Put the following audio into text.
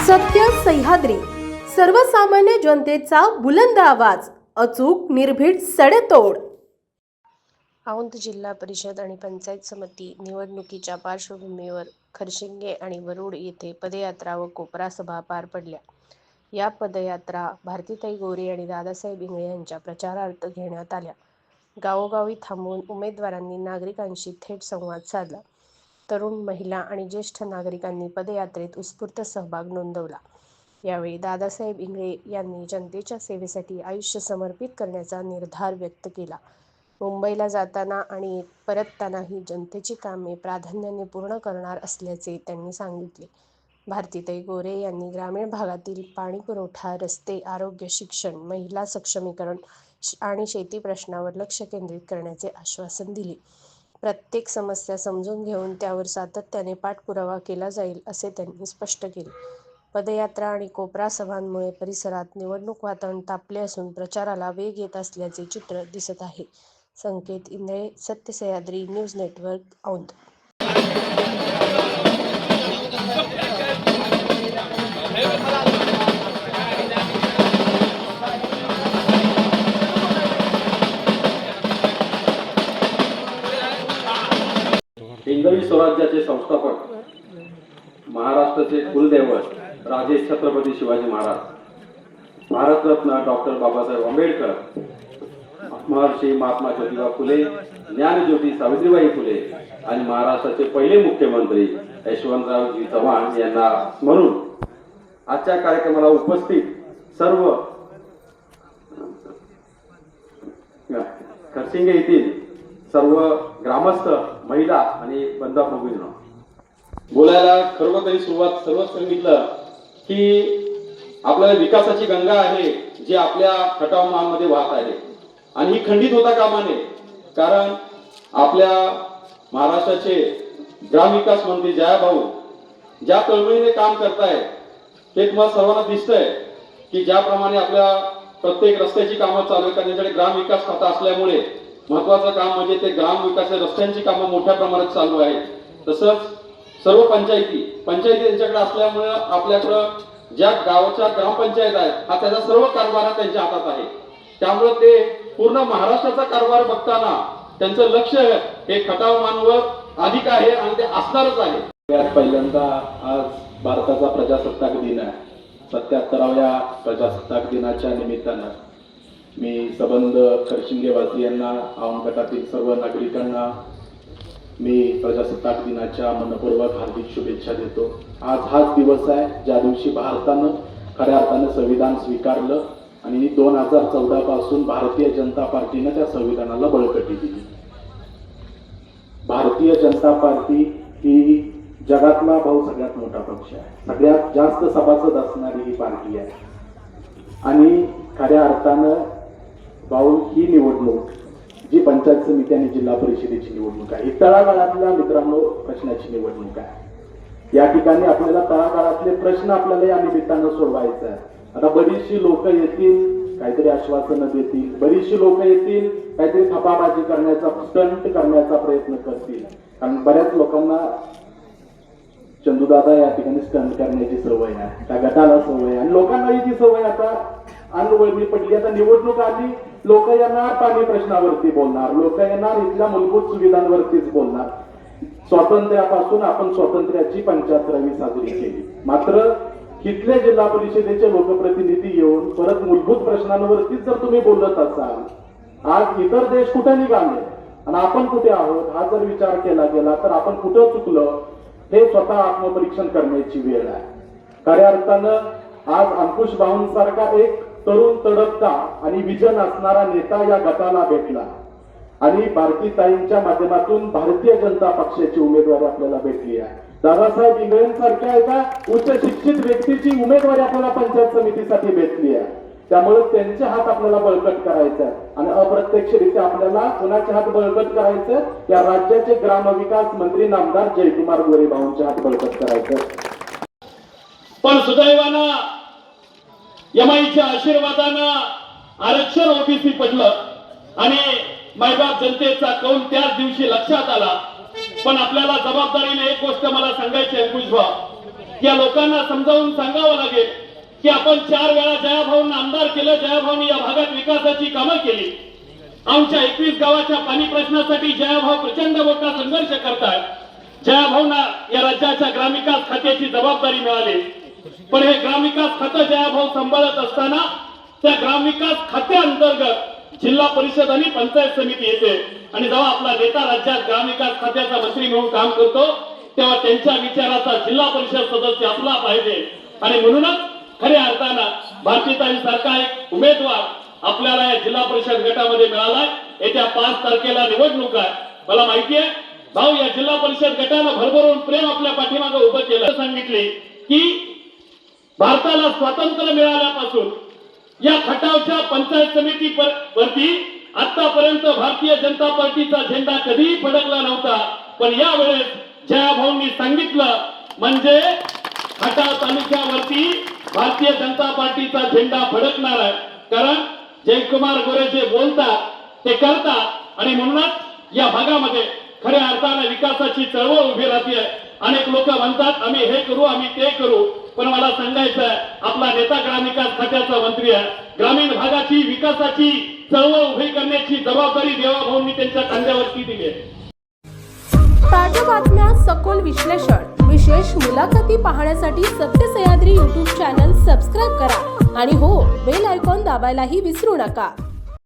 सत्य सह्याद्री, सर्वसामान्य जनतेचा बुलंद आवाज, अचूक निर्भीड सडेतोड। औंध जिल्हा परिषद आणि पंचायत समिती निवडणुकीच्या पार्श्वभूमीवर खरशिंगे आणि वरुड येथे पदयात्रा व कोपरा सभा पार पडल्या। या पदयात्रा भारतीताई गोरे आणि दादासाहेब इंगळे यांच्या प्रचारार्थ घेण्यात आल्या। गावोगावी थांबून उमेदवारांनी नागरिकांशी थेट संवाद साधला। तरुण, महिला आणि ज्येष्ठ नागरिकांनी पदयात्रेत उत्स्फूर्त सहभाग नोंदवला। यावेळी दादासाहेब इंगळे यांनी जनतेच्या सेवेसाठी आयुष्य समर्पित करण्याचा निर्धार व्यक्त केला। मुंबईला जाताना आणि परततानाही जनतेची कामे प्राधान्याने पूर्ण करणार असल्याचे त्यांनी सांगितले। भारतीताई गोरे यांनी ग्रामीण भागातील पाणीपुरवठा, रस्ते, आरोग्य, शिक्षण, महिला सक्षमीकरण आणि शेती प्रश्नावर लक्ष केंद्रित करण्याचे आश्वासन दिले। प्रत्येक समस्या समजून घेऊन त्यावर सातत्याने पाठपुरावा केला जाईल असे त्यांनी स्पष्ट केले। पदयात्रा आणि कोपरा सभांमुळे परिसरात निवडणूक वातावरण तापले असून प्रचाराला वेग येत असल्याचे चित्र दिसत आहे। संकेत इंगळे, सत्य सह्याद्री न्यूज नेटवर्क, औंध। हिंदवी स्वराज्याचे संस्थापक, महाराष्ट्राचे कुलदैवत राजे छत्रपती शिवाजी महाराज, भारतरत्न डॉक्टर बाबासाहेब आंबेडकर, महर्षी महात्मा ज्योतिबा फुले, ज्ञानज्योती सावित्रीबाई फुले आणि महाराष्ट्राचे पहिले मुख्यमंत्री यशवंतरावजी चव्हाण यांना स्मरून आजच्या कार्यक्रमाला उपस्थित सर्व खरसिंगे येथील सर्व ग्रामस्थ, महिला आणि बंधू भगिनींनो, बोलायला खरोखरी सुरुवात सर्वच सांगितलं की आपल्या विकासाची गंगा आहे जी आपल्या खटाव महामध्ये वाहत आहे आणि ही खंडित होता कामा नये। कारण आपल्या महाराष्ट्राचे ग्रामविकास मंत्री जयाभाऊ ज्या तळमळीने काम करतायत ते तुम्हाला सर्वांना दिसतंय की ज्याप्रमाणे आपल्या प्रत्येक रस्त्याची कामं चालू आहेत, त्यांच्याकडे ग्रामविकास खाता असल्यामुळे महत्वाचं काम म्हणजे ते ग्रामविकास रस्त्यांची कामं मोठ्या प्रमाणात चालू आहेत। तसंच सर्व पंचायती त्यांच्याकडे असल्यामुळे आपल्याकडं ज्या गावाच्या ग्रामपंचायत आहेत हा त्याचा सर्व कारभार त्यांच्या हातात आहे। त्यामुळे ते पूर्ण महाराष्ट्राचा कारभार बघताना त्यांचं लक्ष हे खटाव मानवर अधिक आहे आणि ते असणारच आहे। पहिल्यांदा आज भारताचा प्रजासत्ताक दिन आहे। 77व्या प्रजासत्ताक दिनाच्या निमित्तानं मी सबंध खरशिंगेवासियांना, औंध गटातील सर्व नागरिकांना मी प्रजासत्ताक दिनाच्या मनपूर्वक हार्दिक शुभेच्छा देतो। आज हाच दिवस आहे ज्या दिवशी भारतानं खऱ्या अर्थानं संविधान स्वीकारलं आणि 2014 पासून भारतीय जनता पार्टीनं त्या संविधानाला बळकटी दिली। भारतीय जनता पार्टी ही जगातला सगळ्यात मोठा पक्ष आहे, सगळ्यात जास्त सभासद असणारी ही पार्टी आहे आणि खऱ्या अर्थानं ही निवडणूक जी पंचायत समिती आणि जिल्हा परिषदेची निवडणूक आहे, ही तळागाळातल्या मित्रांनो प्रश्नाची निवडणूक आहे। या ठिकाणी आपल्याला तळागाळातले प्रश्न आपल्याला या निमित्तानं सोडवायचे आहे। आता बरीचशी लोक येतील, काहीतरी आश्वासनं देतील, बरीचशी लोक येतील, काहीतरी थपाबाजी करण्याचा, स्टंट करण्याचा प्रयत्न करतील। कारण बऱ्याच लोकांना चंदूदादा या ठिकाणी स्टंट करण्याची सवय आहे, त्या गटाला सवय आहे आणि लोकांनाही ती सवय आता अनवळणी पडली। आता निवडणूक आली, लोक येणार पाणी प्रश्नावरती बोलणार, लोक येणार इथल्या मूलभूत सुविधांवरतीच बोलणार। स्वातंत्र्यापासून आपण स्वातंत्र्याची 75वी साजरी केली, मात्र इथले जिल्हा परिषदेचे लोकप्रतिनिधी येऊन परत मूलभूत प्रश्नांवरतीच जर तुम्ही बोलत असाल, आज इतर देश कुठे निघाले आणि आपण कुठे आहोत हा जर विचार केला गेला तर आपण कुठं चुकलो हे स्वतः आत्मपरीक्षण करण्याची वेळ आहे। खऱ्या अर्थानं आज अंकुश भाऊंसारखा एक तरुण, तडफता आणि विजन असणारा नेता या गटाला भेटला आणि भारतीताईंच्या माध्यमातून भारतीय जनता पक्षाची उमेदवारी आपल्याला भेटली आहे। दादासाहेब इंगळेंसारख्या एका उच्च शिक्षित व्यक्तीची उमेदवारी आपल्याला पंचायत समितीसाठी भेटली आहे। त्यामुळे त्यांचे हात आपल्याला बळकट करायचे आहेत आणि अप्रत्यक्षरित्या आपल्याला कोणाचे हात बळकट करायचे, या राज्याचे ग्रामविकास मंत्री नामदार जयकुमार गोरे भाऊंचे हात बळकट करायचे। पण सुदैवानं यमाईच्या आशीर्वादानं आरक्षण ओबीसी पडलं आणि मायबाप जनतेचा कौल त्याच दिवशी लक्षात आला पण आपल्याला जबाबदारीने एक गोष्ट मला सांगायची आहे अंकुश भाऊ, या लोकांना समजावून सांगावं लागेल की आपण 4 वेळा जयाभाऊंना आमदार केलं, जयाभाऊंनी या भागात विकासाची कामं केली. आमच्या 21 गावाच्या पाणी प्रश्नासाठी जयाभाऊ प्रचंड मोठा संघर्ष करतात. जयाभाऊंना या राज्याच्या ग्रामविकास खात्याची जबाबदारी मिळाली, पण हे ग्रामविकास खातं जयाभाऊ सांभाळत असताना त्या ग्रामविकास खात्याअंतर्गत जिल्हा परिषद आणि पंचायत समिती येते. आणि जेव्हा आपला नेता राज्यात ग्रामविकास खात्याचा मंत्री म्हणून काम करतो तेव्हा त्यांच्या विचाराचा जिल्हा परिषद सदस्य असला पाहिजे. आणि म्हणूनच खऱ्या अर्थानं भारतीताई सारखा एक उमेदवार आपल्याला या जिल्हा परिषद गटामध्ये मिळालाय. येत्या 5 तारखेला निवडणूक आहे. मला माहिती आहे भाऊ, या जिल्हा परिषद गटानं भरभरून प्रेम आपल्या पाठीमागे उभं केलं. सांगितले की भारताला स्वातंत्र्य मिळाल्यापासून या खटावच्या पंचायत समिती वरती आतापर्यंत भारतीय जनता पार्टीचा झेंडा कधीही फडकला नव्हता. पण यावेळेस जयाभाऊंनी सांगितलं म्हणजे खटाव तालुक्यावरती भारतीय जनता पार्टीचा झेंडा फडकणार आहे. कारण जयकुमार गोरे जे बोलतात ते करतात आणि म्हणूनच या भागामध्ये खऱ्या अर्थाने विकासाची चळवळ उभी राहते. अनेक लोक म्हणतात आम्ही हे करू आम्ही ते करू, पण मला सांगायचं आहे आपला नेता ग्रामविकास खात्याचा मंत्री आहे. ग्रामीण भागाची विकासाची चळवळ उभी करण्याची जबाबदारी देवाभाऊंनी त्यांच्या खांद्यावरती दिली आहे. ताज्या बातम्या, सखोल विश्लेषण, विशेष मुलाखती पाहण्यासाठी सत्य सह्याद्री YouTube चॅनल सबस्क्राईब करा आणि हो, बेल आयकॉन दाबायलाही विसरू नका.